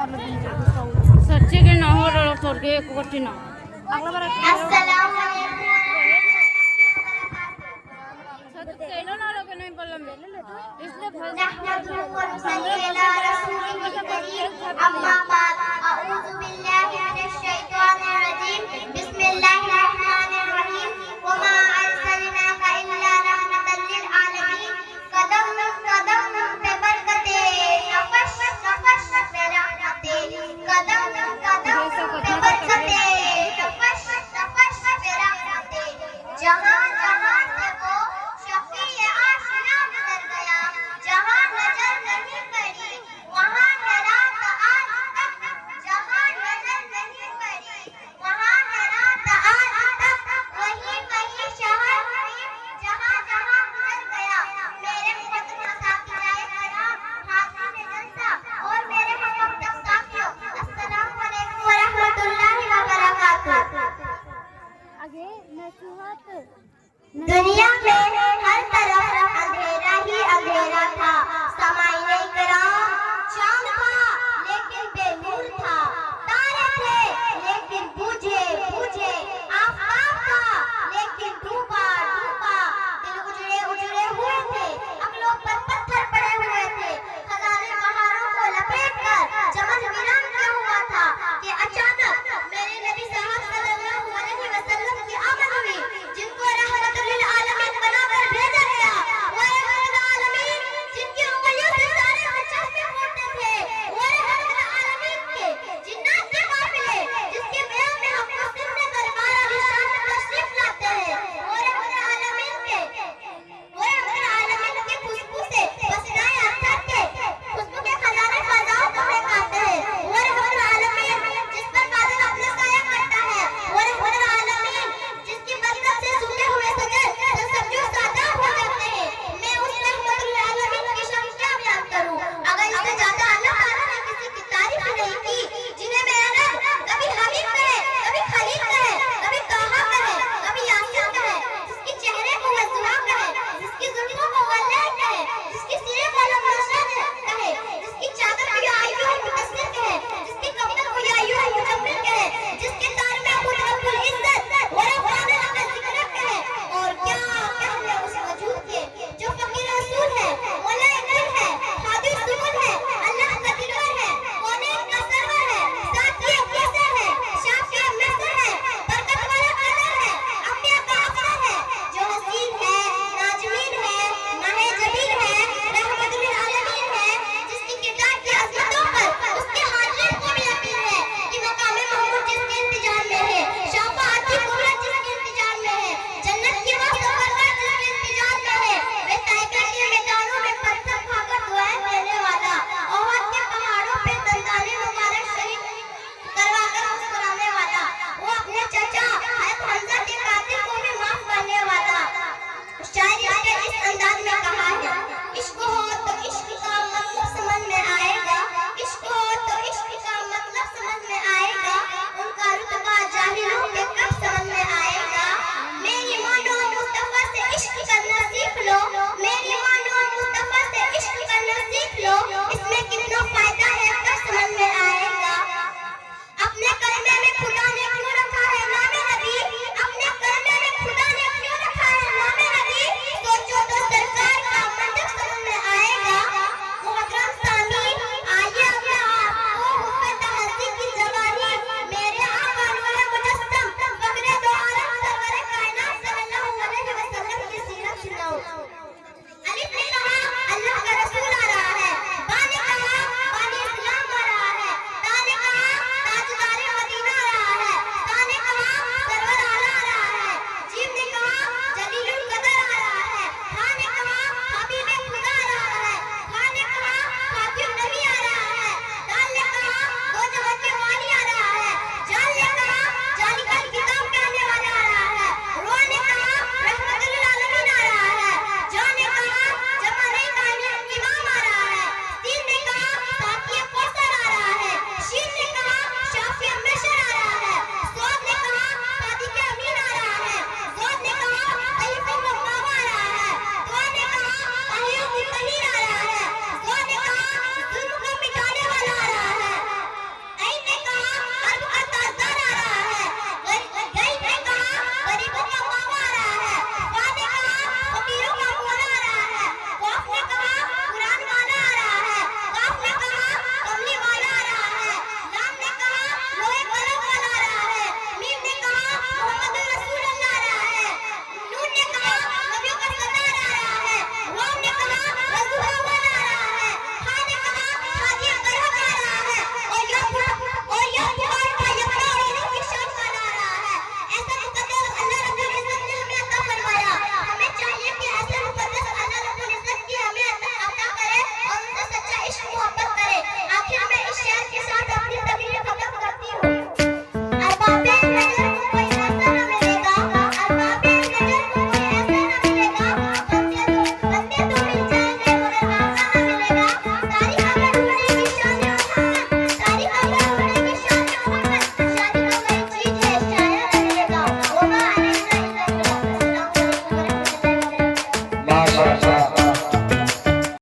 सच्चे के ना हो रहा थोड़ के एक कोटी ना अस्सलाम वालेकुम सच कहलो ना लोग नहीं बोलम इसलिए नहमदुहु व नुसल्ली अला रसूलिहिल करीम अम्मा बाद अऊज़ु बिल्लाहि मिनश शैतानिर रजीम बिस्मिल्लाहिर रहमानिर रहीम व मा अरसलनाका इल्ला रहमतल लिल आलमीन कदम कदम पे बरकते नफस नफस पे रहमते कदम कदम पे बरकते नफस नफस पे रहमते जहां जहां से वो शफीए आशिना गुजर गया जहां नजर नहीं पड़ी वहां है रात आज तक जहां नजर नहीं पड़ी वहां है रात आज तक वही वही शहर जहां जहां गुजर गया मेरे मुकद्दम साथीयाए कराम हाज़िर जलसा और मेरे मुकद्दम साथियों अस्सलाम वालेकुम व रहमतुल्लाहि व बरकातहू। दुनिया में हर तरफ अंधेरा ही अंधेरा था समाइने इकराम चांद था लेकिन बेनूर था तारे थे लेकिन बूझे बूझे आफताब था लेकिन डूबा डूबा दिल उजड़े उजड़े हुए थे अकलों पर पत्थर पड़े हुए थे खजाने बहारों को लपेट कर चमन वीरान क्या हुआ था कि अचानक मेरे नबी साहब सल्लल्लाहु अलैहि वसल्लम की आमद हुई जिनको रहमतुल लिल आलमीन माशाअल्लाह